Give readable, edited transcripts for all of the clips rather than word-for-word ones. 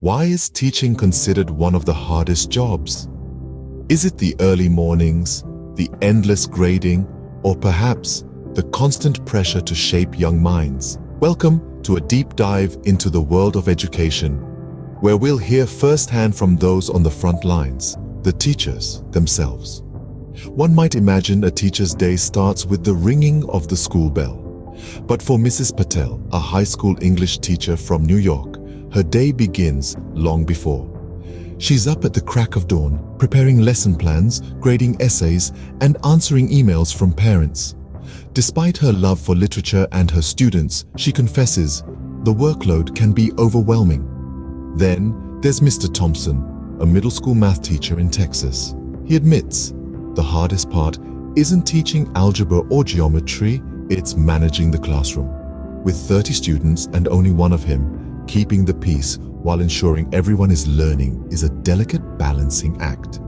Why is teaching considered one of the hardest jobs? Is it the early mornings, the endless grading, or perhaps the constant pressure to shape young minds? Welcome to a deep dive into the world of education, where we'll hear firsthand from those on the front lines, the teachers themselves. One might imagine a teacher's day starts with the ringing of the school bell. But for Mrs. Patel, a high school English teacher from New York, her day begins long before. She's up at the crack of dawn, preparing lesson plans, grading essays, and answering emails from parents. Despite her love for literature and her students, she confesses the workload can be overwhelming. Then there's Mr. Thompson, a middle school math teacher in Texas. He admits the hardest part isn't teaching algebra or geometry, it's managing the classroom. With 30 students and only one of him, keeping the peace while ensuring everyone is learning is a delicate balancing act.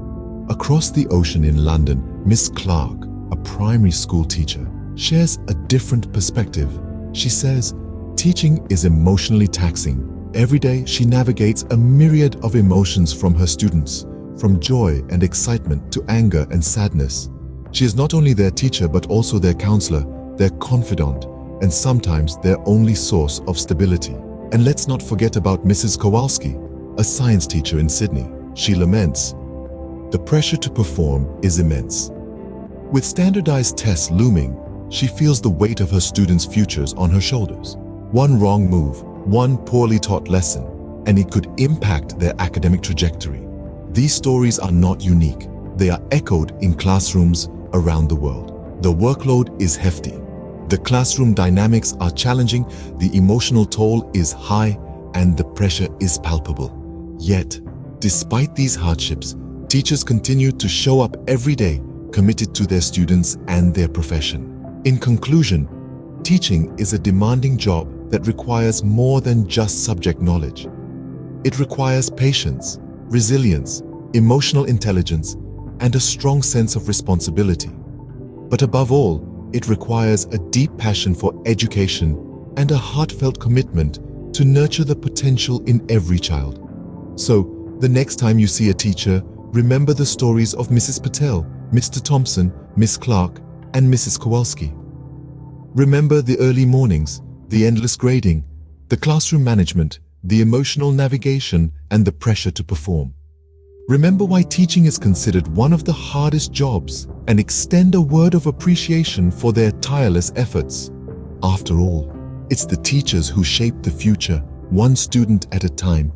Across the ocean in London, Miss Clark, a primary school teacher, shares a different perspective. She says, teaching is emotionally taxing. Every day she navigates a myriad of emotions from her students, from joy and excitement to anger and sadness. She is not only their teacher but also their counselor, their confidant, and sometimes their only source of stability. And let's not forget about Mrs. Kowalski, a science teacher in Sydney. She laments, the pressure to perform is immense. With standardized tests looming, she feels the weight of her students' futures on her shoulders. One wrong move, one poorly taught lesson, and it could impact their academic trajectory. These stories are not unique. They are echoed in classrooms around the world. The workload is hefty. The classroom dynamics are challenging, the emotional toll is high, and the pressure is palpable. Yet, despite these hardships, teachers continue to show up every day, committed to their students and their profession. In conclusion, teaching is a demanding job that requires more than just subject knowledge. It requires patience, resilience, emotional intelligence, and a strong sense of responsibility. But above all, it requires a deep passion for education and a heartfelt commitment to nurture the potential in every child. So, the next time you see a teacher, remember the stories of Mrs. Patel, Mr. Thompson, Miss Clark, and Mrs. Kowalski. Remember the early mornings, the endless grading, the classroom management, the emotional navigation, and the pressure to perform. Remember why teaching is considered one of the hardest jobs, and extend a word of appreciation for their tireless efforts. After all, it's the teachers who shape the future, one student at a time.